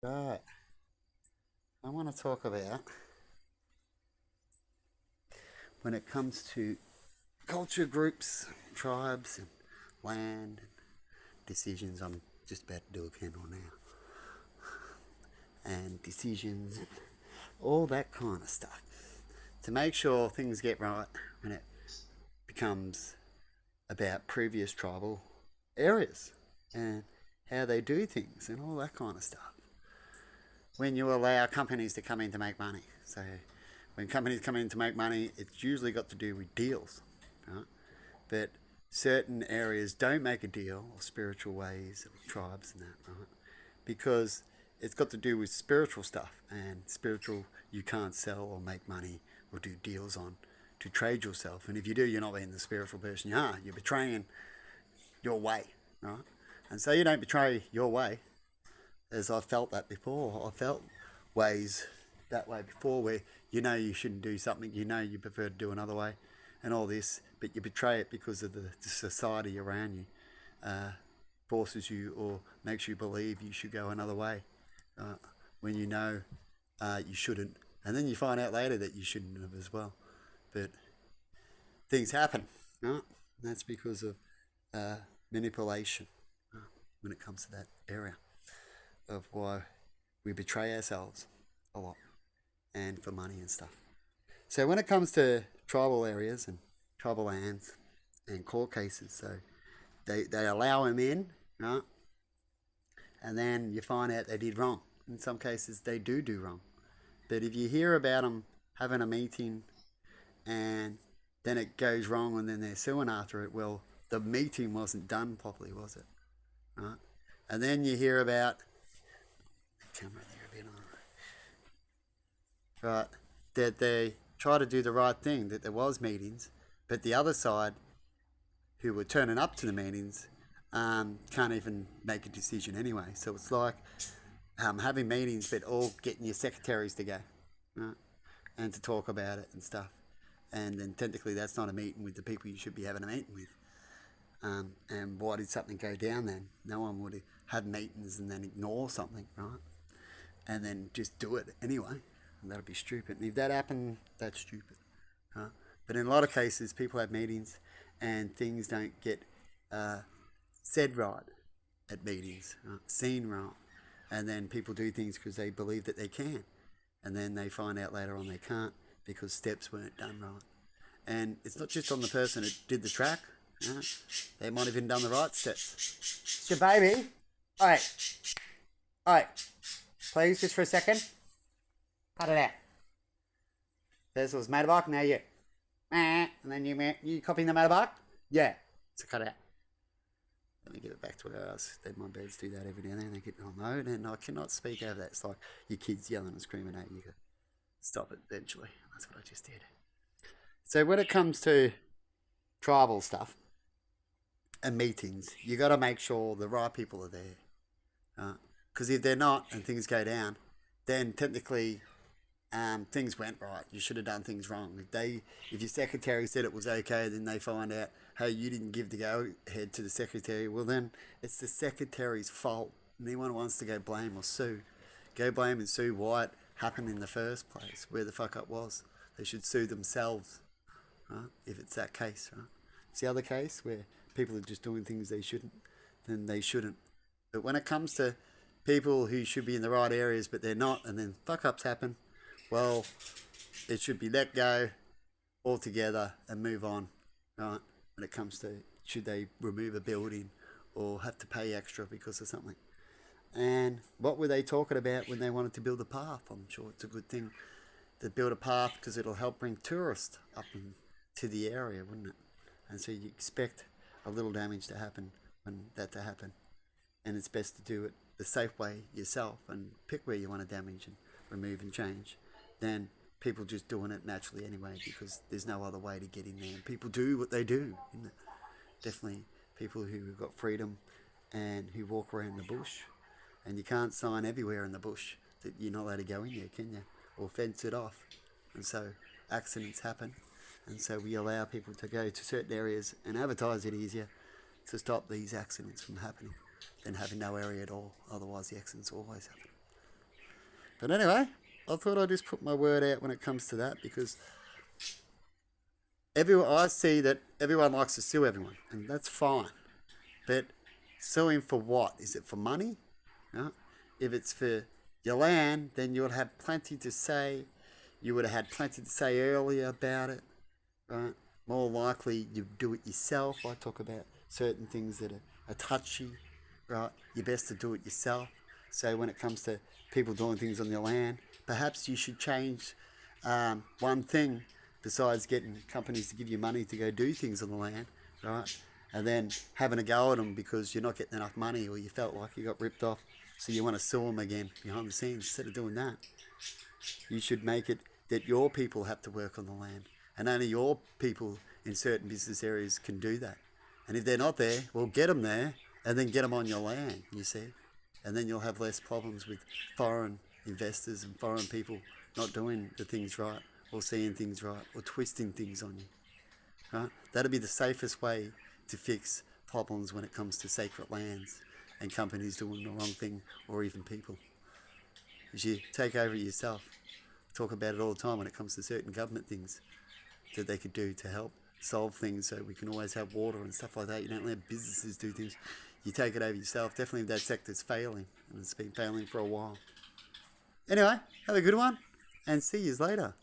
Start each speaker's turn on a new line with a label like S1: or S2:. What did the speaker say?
S1: Right. I want to talk about when it comes to culture groups, tribes, and land and decisions. I'm just about to do a candle now. And decisions and all that kind of stuff. To make sure things get right when it becomes about previous tribal areas and how they do things and all that kind of stuff. When you allow companies to come in to make money. So when companies come in to make money, it's usually got to do with deals, right? But certain areas don't make a deal, or spiritual ways, or tribes and that, right? Because it's got to do with spiritual stuff, and spiritual you can't sell or make money or do deals on to trade yourself. And if you do, you're not being the spiritual person you are. You're betraying your way, right? And so you don't betray your way, as I've felt that before. I felt ways that way before where you know you shouldn't do something, you know you prefer to do another way and all this, but you betray it because of the society around you forces you or makes you believe you should go another way uh, when you know you shouldn't. And then you find out later that you shouldn't have as well. But things happen, right? And that's because of uh, manipulation when it comes to that area of why we betray ourselves a lot and for money and stuff. So when it comes to tribal areas and tribal lands and court cases, so they allow them in, right? And then you find out they did wrong. In some cases, they do wrong. But if you hear about them having a meeting and then it goes wrong and then they're suing after it, well, the meeting wasn't done properly, was it? Right? And then you hear about the camera there a bit on, right? That they try to do the right thing, that there was meetings, but the other side, who were turning up to the meetings, can't even make a decision anyway. So it's like having meetings, but all getting your secretaries to go, right? And to talk about it and stuff. And then technically, that's not a meeting with the people you should be having a meeting with. And why did something go down then? No one would have meetings and then ignore something, right? And then just do it anyway. And that'd be stupid. And if that happened, that's stupid. Huh? But in a lot of cases, people have meetings and things don't get uh, said right at meetings, seen right. And then people do things because they believe that they can. And then they find out later on they can't because steps weren't done right. And it's not just on the person who did the track. They might have even done the right steps. So, baby, all right, please, just for a second, cut it out. This was motorbike, now you. And then you copying the motorbike? Yeah. So cut it out. Let me give it back to where I was. My birds do that every now and then. They get on mode, and I cannot speak over that. It's like your kids yelling and screaming at you. Stop it eventually. That's what I just did. So when it comes to tribal stuff and meetings, you got to make sure the right people are there. Because if they're not and things go down, then technically things went right. You should have done things wrong. If your secretary said it was okay, then they find out, hey, you didn't give the go ahead to the secretary. Well, then it's the secretary's fault. Anyone wants to go blame or sue, go blame and sue why it happened in the first place, where the fuck up was. They should sue themselves, right? If it's that case, right? It's the other case where people are just doing things they shouldn't, then they shouldn't. But when it comes to people who should be in the right areas but they're not, and then fuck ups happen, well, it should be let go altogether and move on, right? When it comes to should they remove a building or have to pay extra because of something. And what were they talking about when they wanted to build a path? I'm sure it's a good thing to build a path because it'll help bring tourists up to the area, wouldn't it? And so you expect a little damage to happen when that to happen. And it's best to do it the safe way yourself and pick where you want to damage and remove and change than people just doing it naturally anyway because there's no other way to get in there. And people do what they do. Isn't it? Definitely people who have got freedom and who walk around the bush. And you can't sign everywhere in the bush that you're not allowed to go in there, can you? Or fence it off. And so accidents happen. And so we allow people to go to certain areas and advertise it easier to stop these accidents from happening than having no area at all. Otherwise, the accidents always happen. But anyway, I thought I'd just put my word out when it comes to that, because I see that everyone likes to sue everyone, and that's fine. But suing for what? Is it for money? No. If it's for your land, then you'll have plenty to say. You would have had plenty to say earlier about it, right? More likely you do it yourself. I talk about certain things that are touchy, right? You're best to do it yourself. So when it comes to people doing things on your land, perhaps you should change one thing besides getting companies to give you money to go do things on the land, right? And then having a go at them because you're not getting enough money, or you felt like you got ripped off, so you want to sue them again behind the scenes. Instead of doing that, you should make it that your people have to work on the land, and only your people in certain business areas can do that. And if they're not there, well, get them there, and then get them on your land, you see. And then you'll have less problems with foreign investors and foreign people not doing the things right, or seeing things right, or twisting things on you, right? That'd be the safest way to fix problems when it comes to sacred lands and companies doing the wrong thing, or even people. Is you take over yourself. Talk about it all the time when it comes to certain government things that they could do to help solve things, so we can always have water and stuff like that. You don't let businesses do things. You take it over yourself. Definitely if that sector's failing, and it's been failing for a while. Anyway, have a good one, and see you later.